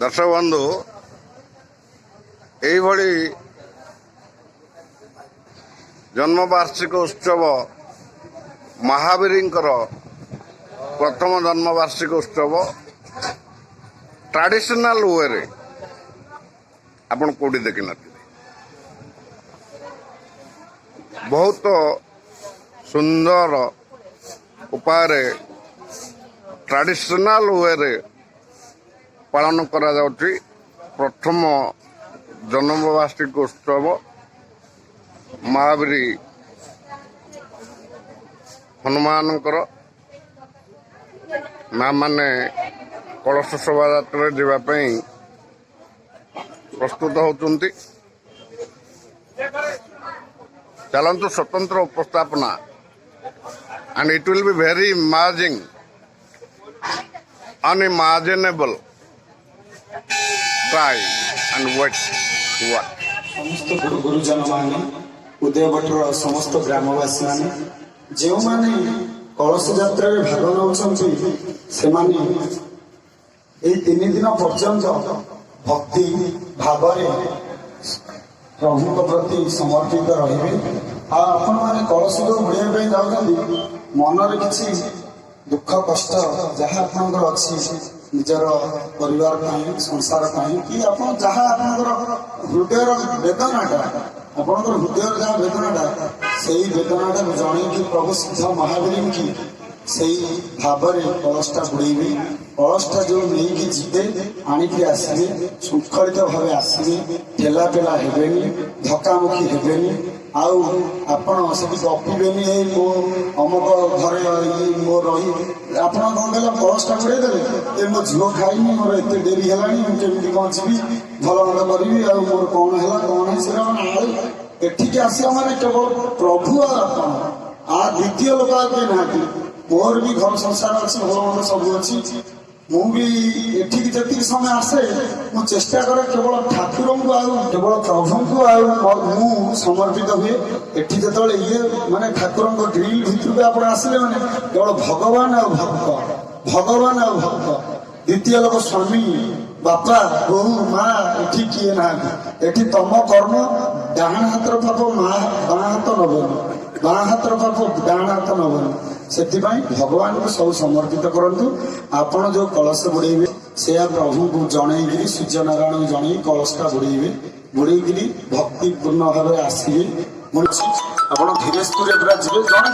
दर्शक बंधु यही जन्मवार्षिक उत्सव महावीर प्रथम जन्मवार्षिक उत्सव ट्रेडिशनल वे रे आपण कोडी देखि न बहुत सुंदर उपाय ट्रेडिशनल वे रे पालन करा जाउछि प्रथम जन्मवार्षिक उत्सव महावीर हनुमान माँ माने कलश शोभा यात्रा जावाई प्रस्तुत होती। चलतु स्वतंत्र उपस्थापना and it will be very amazing, unimaginable. Try and watch what. समस्त गुरुजन माने उदयभट्टर समस्त ग्रामवासी माने जो माने कलश यात्रा भाग नौछंती से माने ए 3 दिन पर्यंत भक्ति भाव प्रभु प्रति समर्पित रहिबे। आपण माने कलश बुड़िया पे जाउछंती मनरे किछि दुख कष्ट जहाँ आपनकर अछि निजर परिवार संसार कि आप जहाँ आप हृदय वेदनाटा आपंकर हृदय जहाँ वेदनाटा से वेदनाटा जन प्रभु सिद्ध महावीर की से भाव कलशटा बुड़ेबी। कलशटा जो नहीं जीते आणिकी आसवे शृंखलित भाव आसवे ठेला पेला हेबेनी धक्कामुखी हेबेनी आउ आपण से गपिबेनी मो अमुक घरे मो रही ଆପଣ କଣ କହିଲେ କଳସଟା ବୁଡ଼େଇ ଦେଲେ ଏ ମୋ ଝିଅ ଖାଇନି ମୋର ଏତେ ଡେରି ହେଲାଣି ମୁଁ କେମିତି କଣ ଯିବି ଭଲ ମନ୍ଦ କରିବି ଆଉ ମୋର କଣ ହେଲା କଣ ନାହିଁ ସେଟା ମାନେ ଏଠିକି ଆସିବା ମାନେ କେବଳ ପ୍ରଭୁ ଆଉ ଆପଣ ଦ୍ୱିତୀୟ ଲୋକ ଆଉ କେହି ନାହାନ୍ତି। ମୋର ବି ଘର ସଂସାର ଅଛି ଭଲ ମନ୍ଦ ସବୁ ଅଛି ମୁଁ ବି ଏଠିକି ଯେତିକି ସମୟ ଆସେ ମୁଁ ଚେଷ୍ଟା କରେ କେବଳ ଠାକୁରଙ୍କୁ ଆଉ କେବଳ ପ୍ରଭୁଙ୍କୁ ଆଉ ମୁଁ ସମର୍ପିତ ହୁଏ। ଏଠି ଯେତେବେଳେ ମାନେ ଠାକୁରଙ୍କ ଗ୍ରିଲ ଭିତରକୁ ଆପଣ ଆସିଲେ ମାନେ କେବଳ ଭଗବାନ ଆଉ ଭକ୍ତ ଦ୍ୱିତୀୟ ଲୋକ ସ୍ୱାମୀ ବାପା ବୋହୁ ମା ଏଠି କିଏ ନାହାନ୍ତି। ଏଠି ତମ କର୍ମ ଡାହାଣ ହାତର ପାପ ବାଁ ହାତ ନବନି ବାଁ ହାତର ପାପ ଡାହାଣ ହାତ ନବନି। ସେଥିପାଇଁ ଭଗବାନଙ୍କୁ ସବୁ ସମର୍ପିତ କରନ୍ତୁ। ଆପଣ ଯୋଉ କଳସ ବୁଡେଇବେ ସେୟା ପ୍ରଭୁଙ୍କୁ ଜଣେଇକିରି ସୂର୍ଯ୍ୟ ନାରାୟଣଙ୍କୁ ଜଣେଇ କଳସଟା ବୁଡେଇବେ ବୁଡେଇକିରି ଭକ୍ତିପୂର୍ଣ୍ଣ ଭାବରେ ଆସିବେ। ଆପଣ ଧୀରେ ସ୍ଥିରେ ପୁରା ଯିବେ ଜଣେ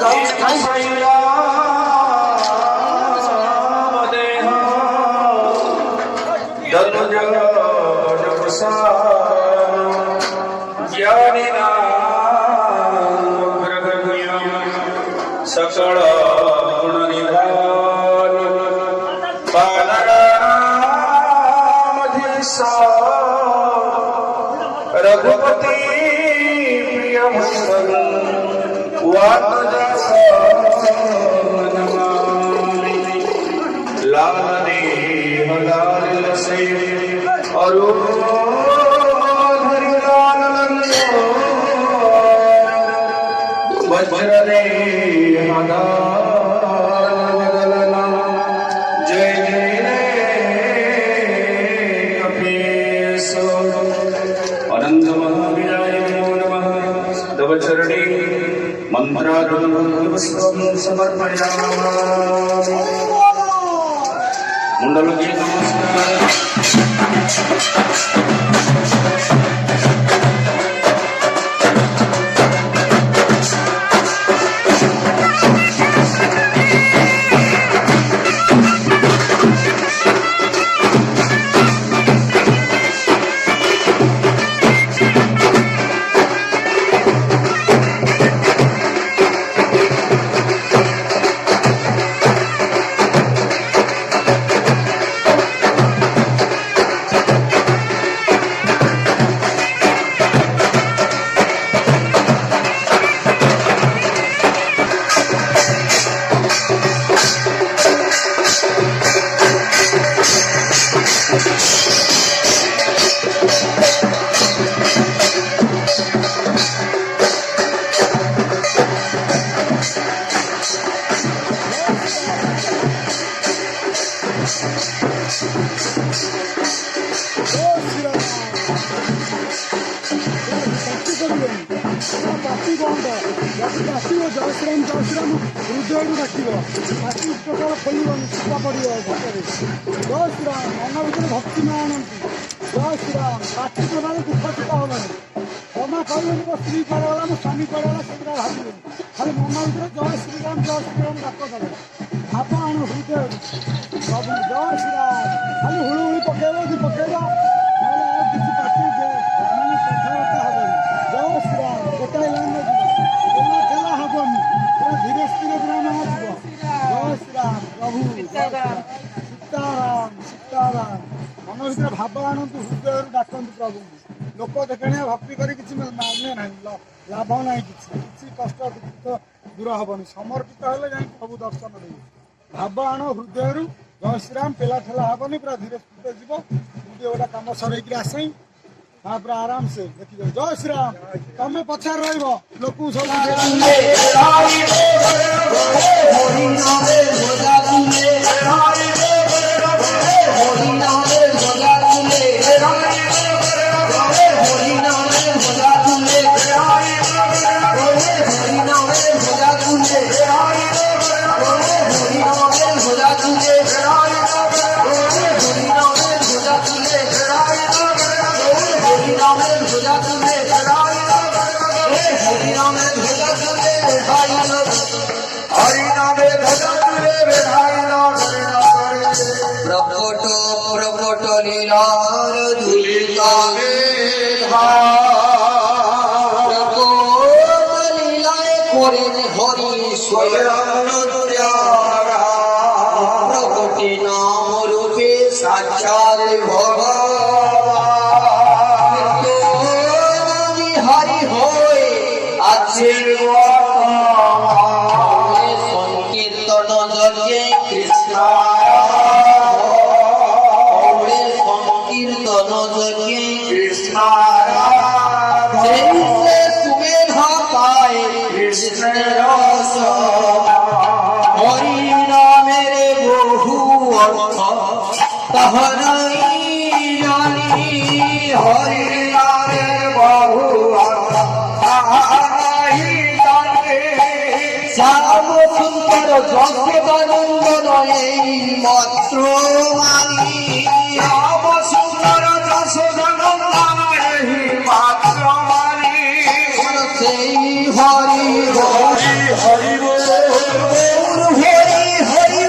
सकल गुण निधान रघुपति प्रिय मंगल लाल देह लाल से अरुण वज्र दे जय जय कपीश अनंत महावीराय नमो नमः। तव चरणे मंत्रारूढं पुष्पं समर्पयामि। मुंडलोके नमस्कार। ପାଟି ବନ୍ଦ ଆସିବ ଜୟ ଶ୍ରୀରାମ ହୃଦୟରୁ ଡାକିବ ପାଟି ଟୋଟାଲ ଖୋଲିବନି ଛିଟା ପଡ଼ିବ ଘଟରେ ଜୟ ଶ୍ରୀରାମ ମନ ଭିତରେ ଭକ୍ତି ନ ଆଣନ୍ତି ଜୟ ଶ୍ରୀରାମ ପାଟି ଟୋଟାଲ ଦୁଃଖ ଛିଟା ହେବନି ଜମା କହିବେନି ମୋ ସ୍ତ୍ରୀ କୁଆଡ଼େ ଗଲା ମୋ ସ୍ୱାମୀ କୁଆଡ଼େ ଗଲା ସେଗୁଡ଼ା ଭାବିବେନି ଖାଲି ମନ ଭିତରେ ଜୟ ଶ୍ରୀରାମ ଡାକ ଦେବେ ଭାବ ଆଣ ହୃଦୟରୁ ସବୁ ଜୟ ଶ୍ରୀରାମ ଖାଲି ହୁଳୁହୁଳି ପକେଇବ କି ପକେଇବା ନହେଲେ ଆଉ କିଛି ପାଟି ମାନେ କଥାବାର୍ତ୍ତା ହେବନି ଜୟ ଶ୍ରୀରାମ ଗୋଟାଏ ଲାଇନ୍ରେ ଯିବ ଠେଲା ଠେଲା ହେବନି ପୁରା ଧୀରେ ସ୍ଥିର ପୁରା ନାମ ଯିବ ଜୟ ଶ୍ରୀରାମ ପ୍ରଭୁ ସୀତାରାମ ସୀତାରାମ ମନ ଭିତରେ ଭାବ ଆଣନ୍ତୁ ହୃଦୟରୁ ଡାକନ୍ତୁ ପ୍ରଭୁଙ୍କୁ ଲୋକ ଦେଖାଣିଆ ଭକ୍ତି କରି କିଛି ମାନେ ନାହିଁ ଲାଭ ନାହିଁ କିଛି କଷ୍ଟ ଦୁଃଖ ଦୂର ହେବନି ସମର୍ପିତ ହେଲେ ଯାଇ ପ୍ରଭୁ ଦର୍ଶନ ଦେବେ ଭାବ ଆଣ ହୃଦୟରୁ ଜୟ ଶ୍ରୀରାମ ପେଲା ଠେଲା ହେବନି ପୁରା ଧୀରେ ସ୍ଥିର ଯିବ ଏମିତି ଗୋଟେ କାମ ସରେଇକିରି ଆସେଇ ତାପରେ ଆରାମସେ ଦେଖିବ ଜୟ ଶ୍ରୀରାମ ତମେ ପଛରେ ରହିବ ଲୋକଙ୍କୁ ସବୁ প্রকট লীলার দুলিকাবে প্রকট লীলায় করেন হরি প্রকটি নাম রূপে সাক্ষাৎ ভগবান হরি হয়ে আছে সংকীর্তন যজ্ঞে কৃষ্ণ কীর্তন যজ্ঞে কৃষ্ণ সুমেধা পায় কৃষ্ণের হরি নামের বহু অর্থ তাহারাই জানি হরি নামের বহু অর্থ তাহারাই জানে শ্যাম সুন্দর যশোদানন্দন এই মাত্র মানি সেই হরি হরি হরি হরি হরি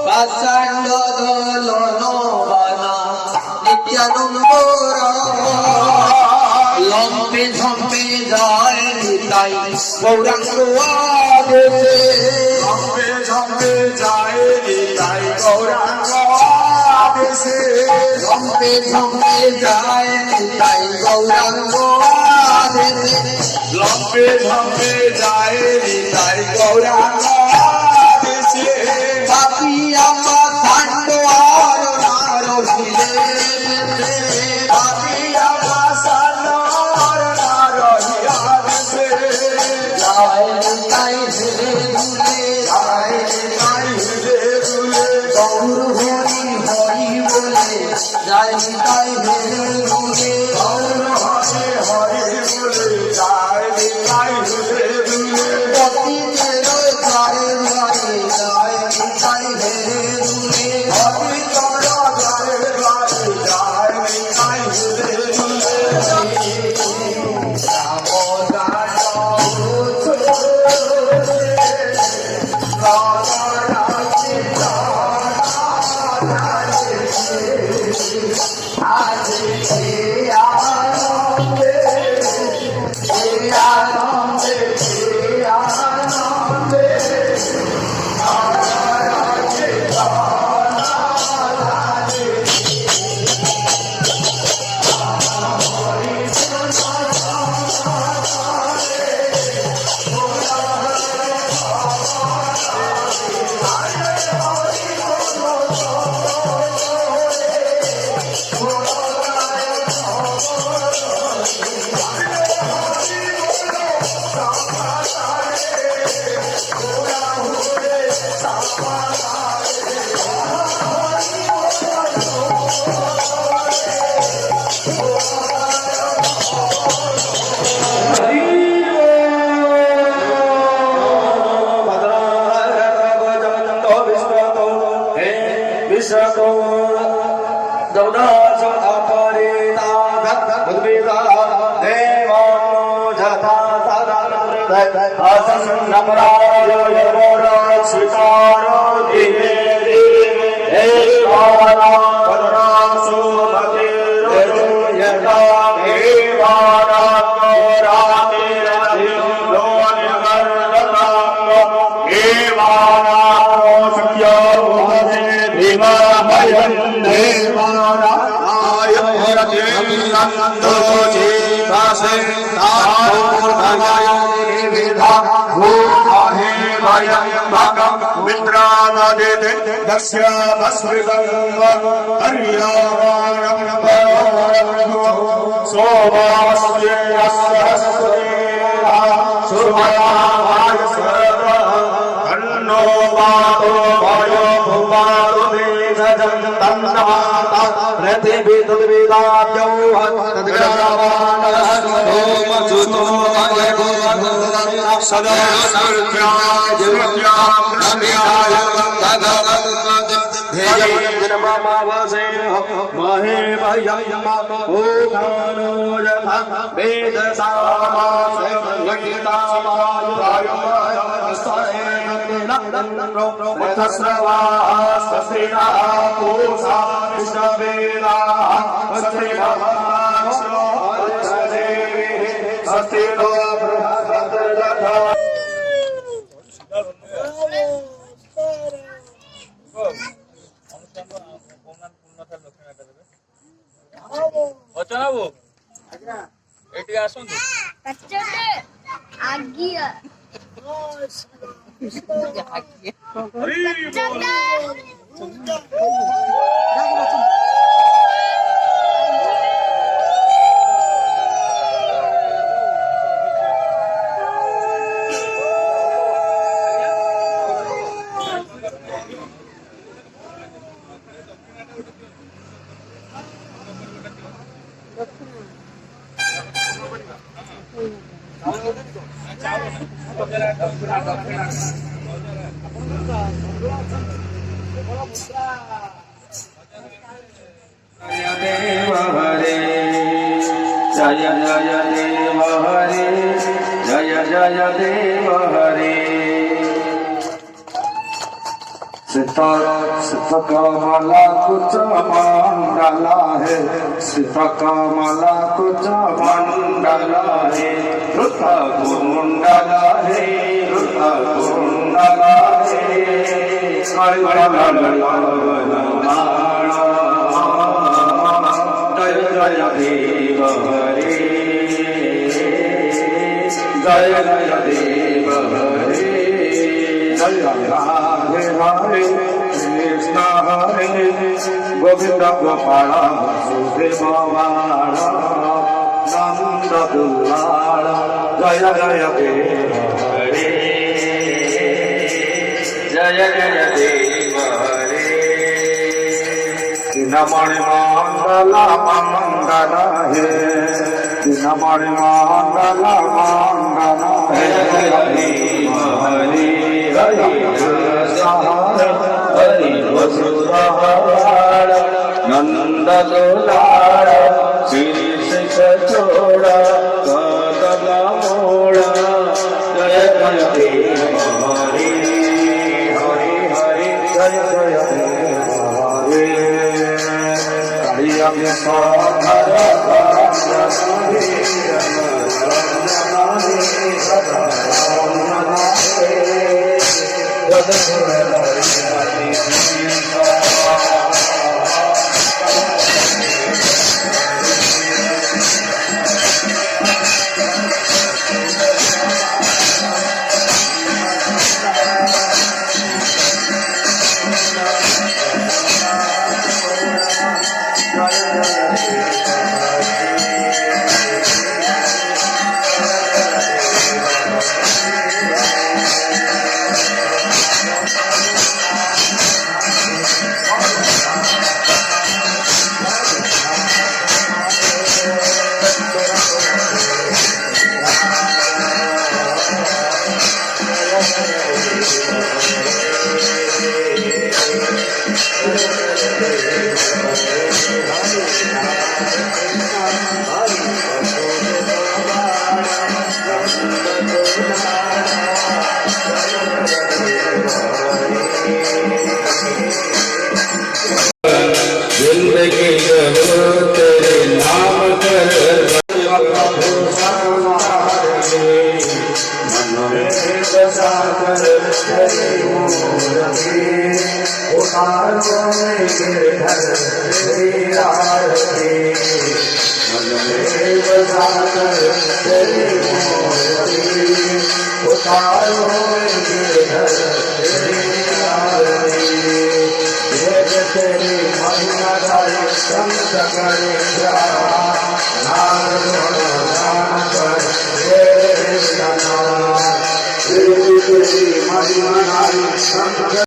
পাষাণ্ড দলন বানা নিত্যানন্দ লম্বে ঝম্পে যায় নিতাই গৌরাঙ্গ আদেশে ঝম্পে ঝম্পে যায় নিতাই গৌরাঙ্গ আদেশে ঝম্পে ঝম্পে যায় নিতাই গৌরাঙ্গ আদেশে লম্বে ঝম্পে যায় নিতাই গৌরাঙ্গ আদেশে পাপিয়া পাষাণ্ড নিতাই হে দুলে গৌর হরে হরে বলে যায় নিতাই হে দুলে পতিতের গায়ে গায়ে যায় নিতাই হে দুলে পতিতর গায়ে গায়ে যায় নিতাই হে দুলে রাম माला कुछ मंडला है सीता का माला कुछ मंडला है रुता कुंडला है रुता कुंडला है जय जय देव हरे जय जय देव हरे जय राधे राधे कृष्ण हरे गोविंद गोपाल वसुदेव बाल नंद दुलाल जय जय देव हरे जय जय देव हरे दिनमणि मंगल मंगल हे दिनमणि मंगल मंगल हे हरि हरि हरि हरि वसुधार नंद दुलार शीर्ष छोड़ा कदम मोड़ा जय जय देव हरि हरि हरि जय जय देव हरे हरि साधर जिंदगी जब तेरे नाम कर तेरी महिमा संत करे